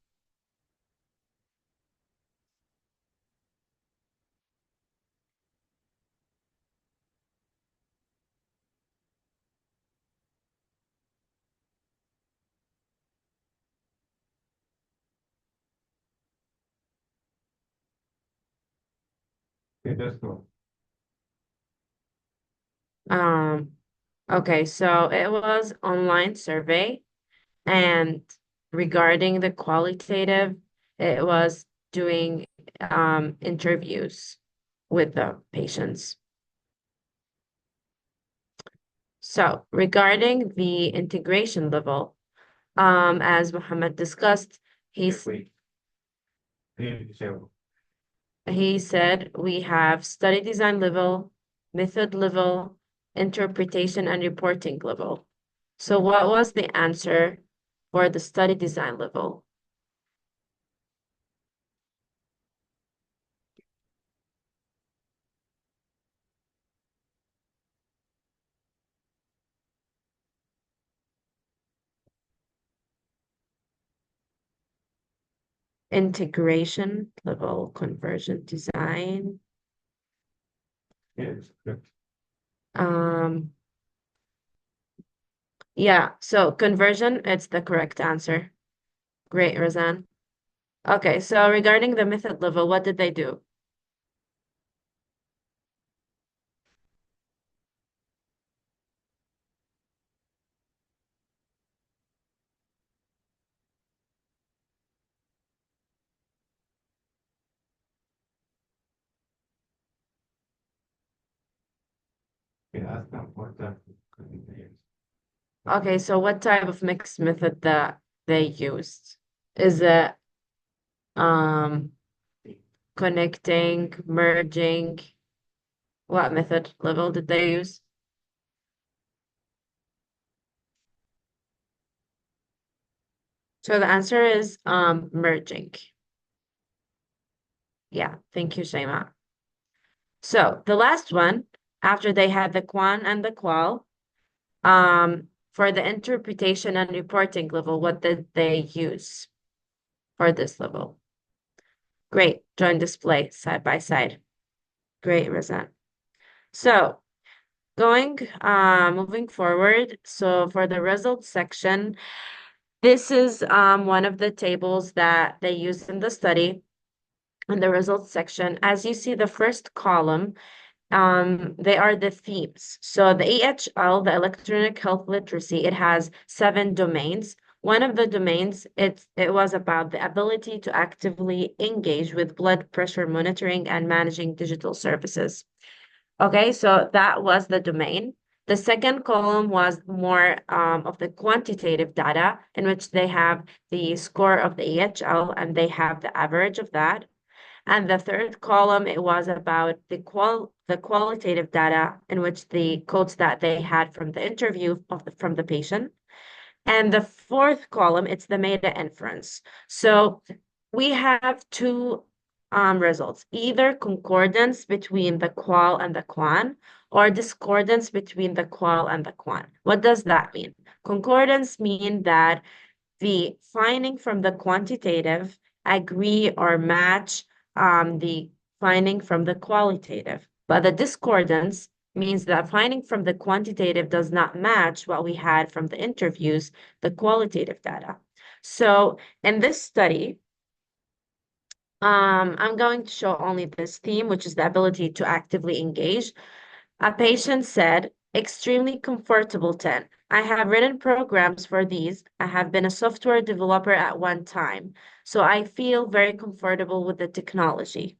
Um, okay, so it was online survey, and regarding the qualitative, it was doing interviews with the patients. So regarding the integration level, as Muhammad discussed, he's he said we have study design level, method level, interpretation and reporting level. So what was the answer for the study design level? Integration level, conversion design. Yes, correct. Um, yeah, so conversion, it's the correct answer. Great, Razan. Okay, so regarding the method level, what did they do? Okay, so what type of mixed method that they used? Is it um connecting, merging? What method level did they use? So the answer is merging. Yeah, thank you, Shaima. So the last one, after they had the quan and the qual, for the interpretation and reporting level, what did they use for this level? Great, join display side by side. Great, Razan. So moving forward, so for the results section, this is one of the tables that they used in the study in the results section. As you see, the first column, they are the themes. So the EHL, the electronic health literacy, it has 7 domains. One of the domains, it was about the ability to actively engage with blood pressure monitoring and managing digital services. Okay, so that was the domain. The second column was more of the quantitative data in which they have the score of the EHL and they have the average of that. And the third column, it was about the qualitative data in which the codes that they had from the interview from the patient. And the fourth column, it's the meta inference. So we have two results, either concordance between the qual and the quan, or discordance between the qual and the quan. What does that mean? Concordance mean that the finding from the quantitative agree or match the finding from the qualitative. But the discordance means that finding from the quantitative does not match what we had from the interviews, the qualitative data. So in this study, I'm going to show only this theme, which is the ability to actively engage. A patient said, extremely comfortable 10. I have written programs for these. I have been a software developer at one time, so I feel very comfortable with the technology.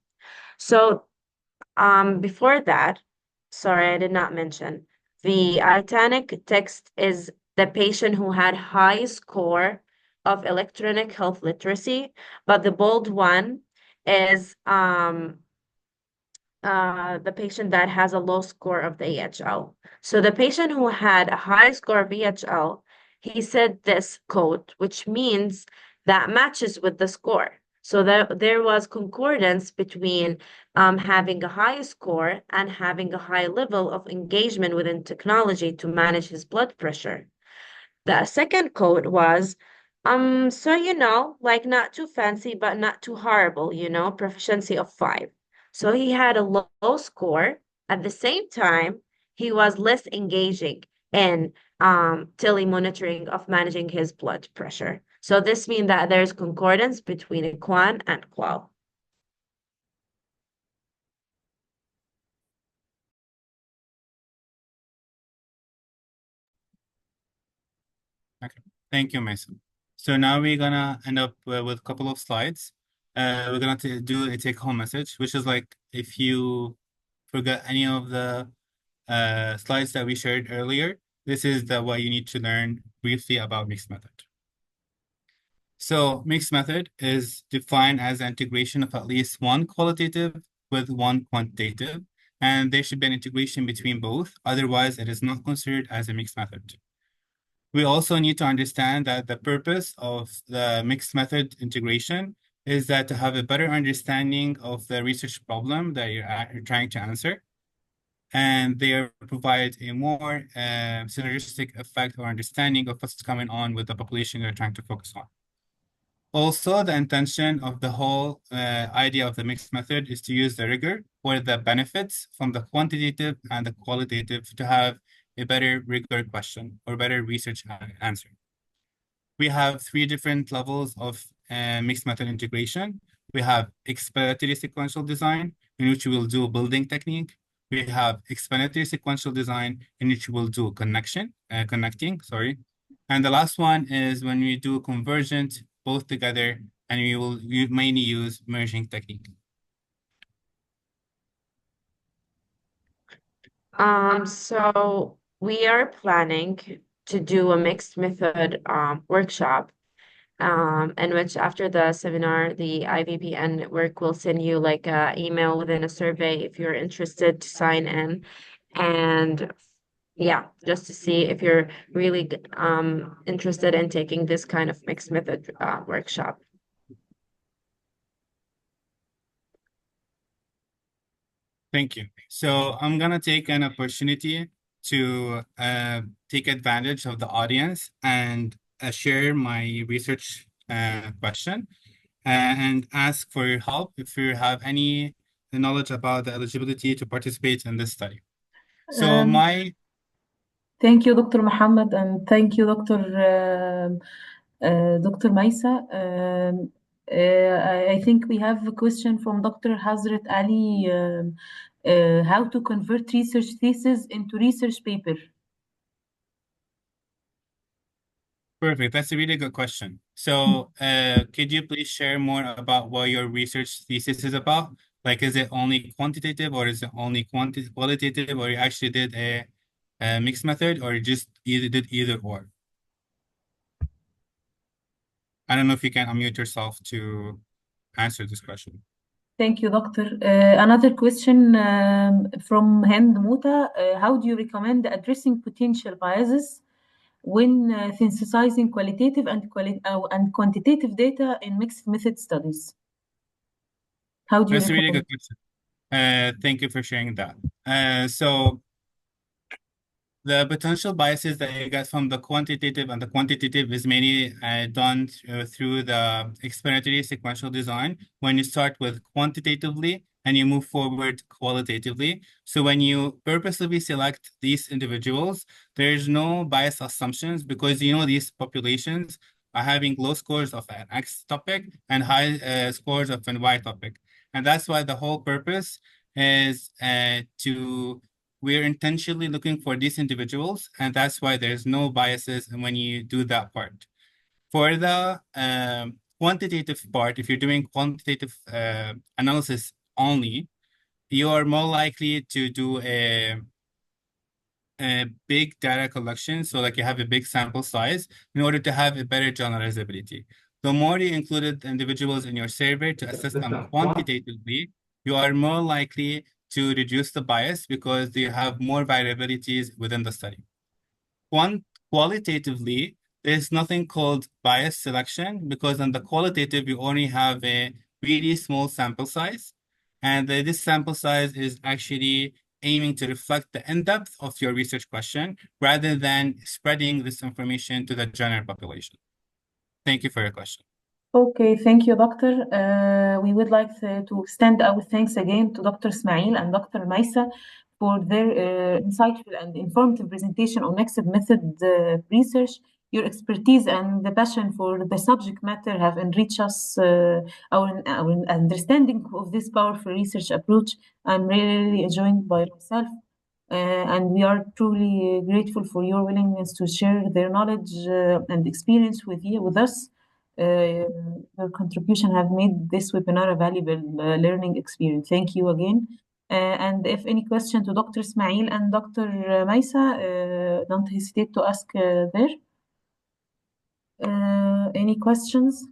So before that, sorry, I did not mention, the italic text is the patient who had high score of electronic health literacy, but the bold one is the patient that has a low score of the EHL. So the patient who had a high score of EHL, he said this quote, which means that matches with the score. So there was concordance between having a high score and having a high level of engagement within technology to manage his blood pressure. The second code was, so like not too fancy, but not too horrible, proficiency of 5. So he had a low score. At the same time, he was less engaging in telemonitoring of managing his blood pressure. So this means that there's concordance between quan and qual. Okay, thank you, Mason. So now we're gonna end up with a couple of slides. We're gonna do a take-home message, which is like if you forgot any of the slides that we shared earlier, this is what you need to learn briefly about mixed method. So mixed method is defined as an integration of at least one qualitative with one quantitative, and there should be an integration between both. Otherwise, it is not considered as a mixed method. We also need to understand that the purpose of the mixed method integration is that to have a better understanding of the research problem that you're trying to answer, and they provide a more synergistic effect or understanding of what's going on with the population you're trying to focus on. Also, the intention of the whole idea of the mixed method is to use the rigor or the benefits from the quantitative and the qualitative to have a better rigor question or better research answer. We have 3 different levels of mixed method integration. We have explanatory sequential design, in which we will do a building technique. We have explanatory sequential design, in which we will do connecting, sorry. And the last one is when we do convergent both together, and we mainly use merging technique. So we are planning to do a mixed method workshop, in which after the seminar, the IVPN network will send you like a email within a survey if you're interested to sign in. And yeah, just to see if you're really interested in taking this kind of mixed method workshop. Thank you. So I'm gonna take an opportunity to take advantage of the audience and share my research question and ask for your help if you have any knowledge about the eligibility to participate in this study. So Um, Thank you, Dr. Muhammad, and thank you, Dr. Maisa. I think we have a question from Dr. Hazrat Ali. How to convert research thesis into research paper? Perfect. That's a really good question. So could you please share more about what your research thesis is about? Like, is it only quantitative or is it only qualitative, or you actually did a mixed method, or you just did either or? I don't know if you can unmute yourself to answer this question. Thank you, Doctor. Another question from Hind Muta. How do you recommend addressing potential biases when synthesizing qualitative and quantitative data in mixed method studies? How do you That's a really recommend? good question. Thank you for sharing that. So The potential biases that you get from the quantitative, and the quantitative is mainly done through the explanatory sequential design. When you start with quantitatively and you move forward qualitatively. So when you purposely select these individuals, there's no bias assumptions because you know these populations are having low scores of an X topic and high scores of an Y topic. And that's why the whole purpose is to we're intentionally looking for these individuals, and that's why there's no biases when you do that part. For the quantitative part, if you're doing quantitative analysis only, you are more likely to do a big data collection. So like you have a big sample size in order to have a better generalizability. The more you included individuals in your survey to assess them quantitatively, you are more likely to reduce the bias because you have more variabilities within the study. Qualitatively, there's nothing called bias selection because on the qualitative, you only have a really small sample size. And this sample size is actually aiming to reflect the in-depth of your research question rather than spreading this information to the general population. Thank you for your question. Okay, thank you, Doctor. We would like to extend our thanks again to Dr. Ismail and Dr. Maisa for their insightful and informative presentation on next method research. Your expertise and the passion for the subject matter have enriched us, our understanding of this powerful research approach. I'm really enjoying by myself. And we are truly grateful for your willingness to share their knowledge and experience with us. Your contribution have made this webinar a valuable learning experience. Thank you again. And if any question to Dr. Ismail and Dr. Maisa, don't hesitate to ask there. Any questions?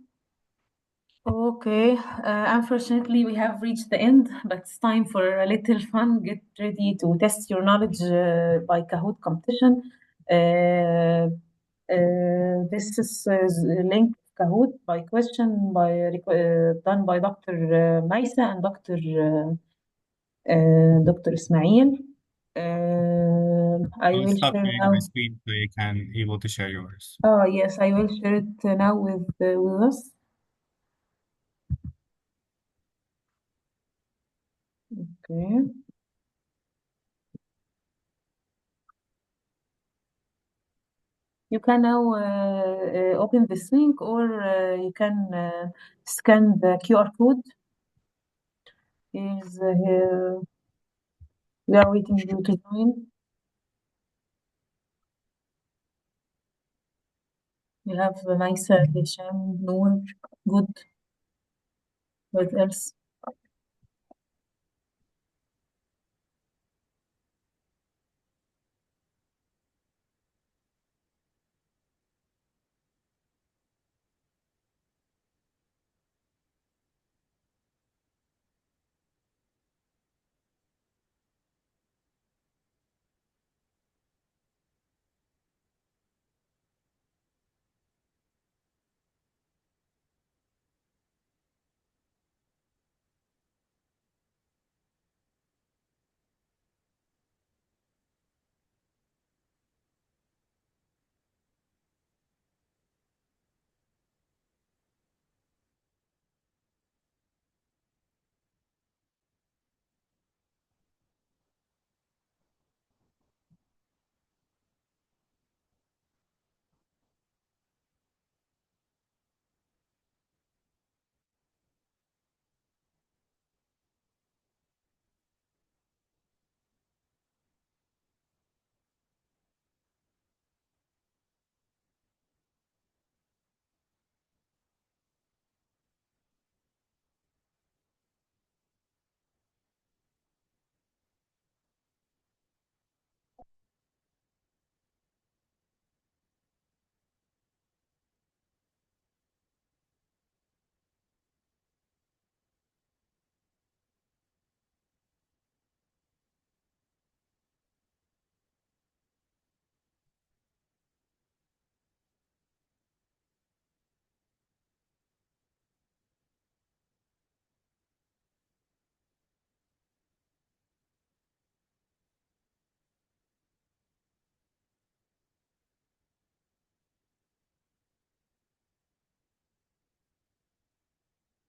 Okay, unfortunately, we have reached the end, but it's time for a little fun. Get ready to test your knowledge by Kahoot competition. This is a link Kahoot by question done by Dr. Maisa and Dr. Ismail. I I'll will stop share sharing my now. screen so you can able to share yours. Oh, yes, I will share it now with us. Okay. You can now open this link or you can scan the QR code. Is here. We are waiting you to join. We have Maisa, Hisham, Noor. Good. What else?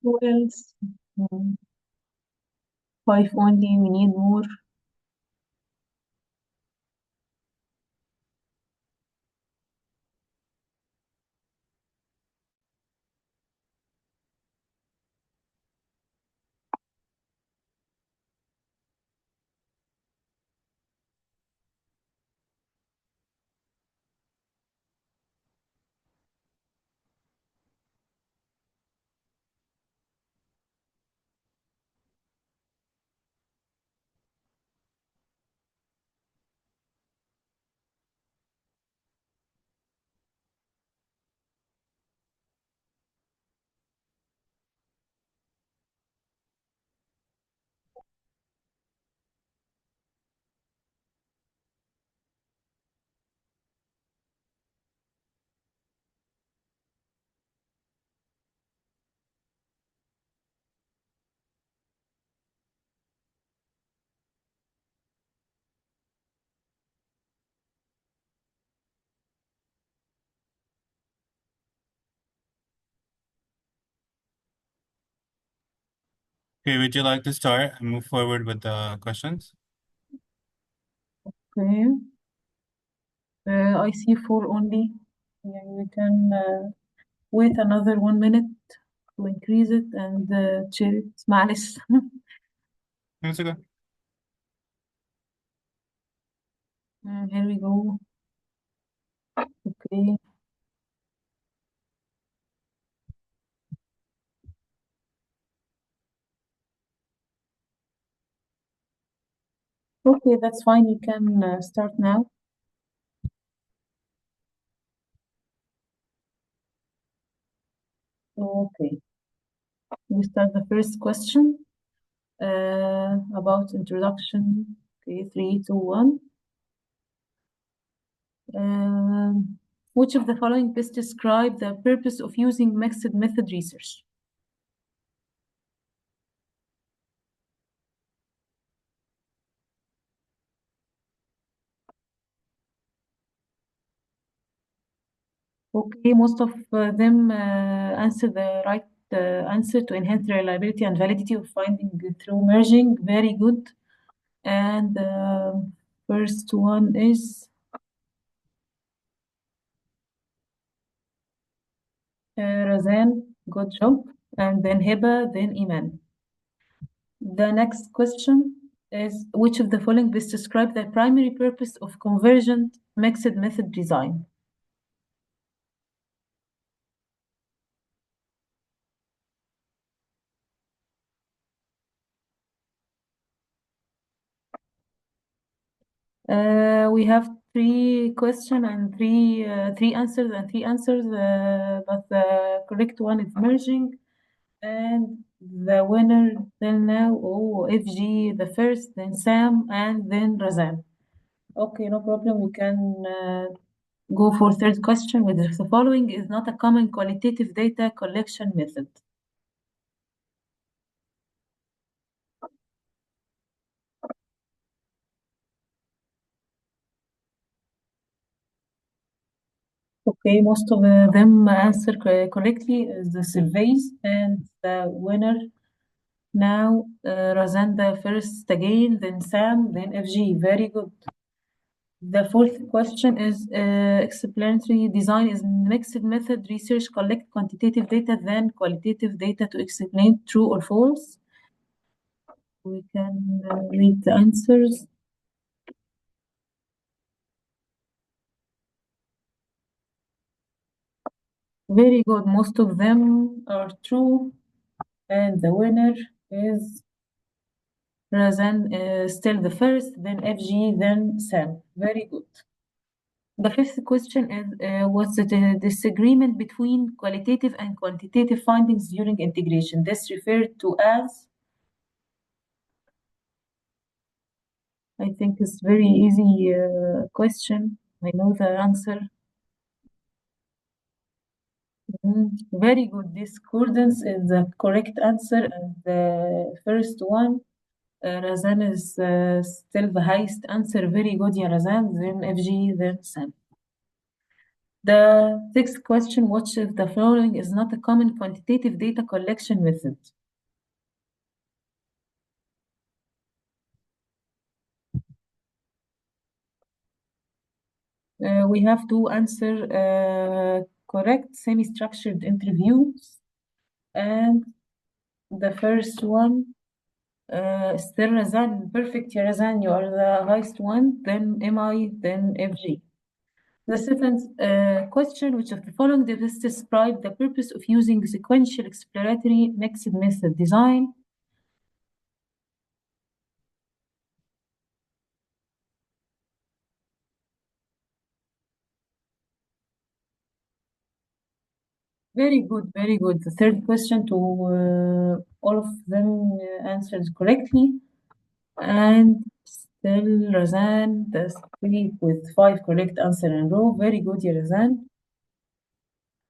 Who else? Hmm, Five only. We need more. Okay, would you like to start and move forward with the questions? Okay. I see four only. Yeah, we can wait another 1 minute to increase it and share it. معلش. It's okay. Here we go. Okay. Okay, that's fine. You can start now. Okay. We start the first question about introduction. Okay, three, two, one. Which of the following best describe the purpose of using mixed method research? Okay, most of them answer the right answer to enhance the reliability and validity of finding through merging. Very good. And first one is Razan. Good job. And then Heba, then Iman. The next question is which of the following best describe the primary purpose of convergent mixed method design? We have three question and three answers and three answers, but the correct one is merging. And the winner till now, oh, FG the first, then Sam, and then Razan. Okay, no problem. We can go for third question with the following is not a common qualitative data collection method. Okay, most of them answer correctly is the surveys and the winner now Razanda first again, then Sam, then FG. Very good. The fourth question is explanatory design is mixed method research collect quantitative data than qualitative data to explain true or false. We can read the answers. Very good. Most of them are true. And the winner is Razan, still the first, then FG, then Sam. Very good. The fifth question is what's the disagreement between qualitative and quantitative findings during integration? This referred to as, I think it's very easy question. I know the answer. Very good. Discordance is the correct answer. And the first one, Razan is still the highest answer. Very good, yeah, Razan. Then FG, then Sam. The sixth question, which of the following is not a common quantitative data collection method? We have to answer correct semi-structured interviews. And the first one, still Razan, perfect, ya Razan, you are the highest one, then MI, then FG. The seventh question, which of the following does describe the purpose of using sequential exploratory mixed method design? Very good, very good. The third question to all of them answered correctly. And still Razan, the three with five correct answer in a row. Very good, ya Razan.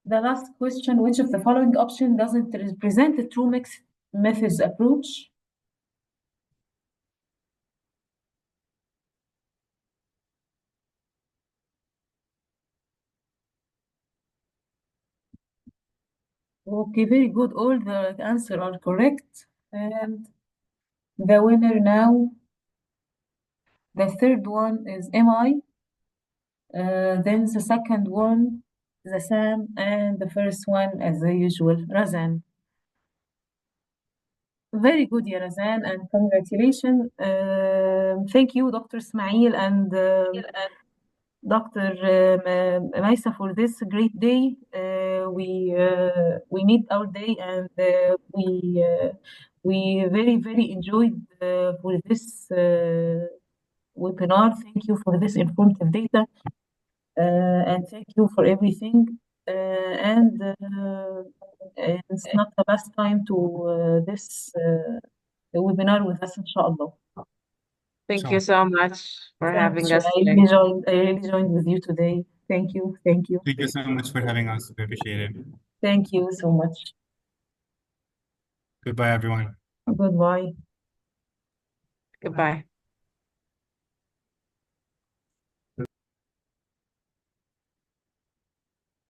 The last question, which of the following option doesn't represent a true mixed methods approach? Okay, very good. All the answers are correct. And the winner now, the third one is MI. Then the second one, the Sam, and the first one, as usual, Razan. Very good, ya Razan, and congratulations. Thank you, Dr. Ismail and Dr. Maisa for this great day. We made our day, and we very enjoyed for this webinar. Thank you for this informative data, and thank you for everything. And it's not the last time to this webinar with us, inshallah. Thank you so much for Thank having you. us today. I really joined with you today. Thank you. Thank you. Thank you so much for having us. We appreciate it. Thank you so much. Goodbye, everyone. Goodbye. Goodbye.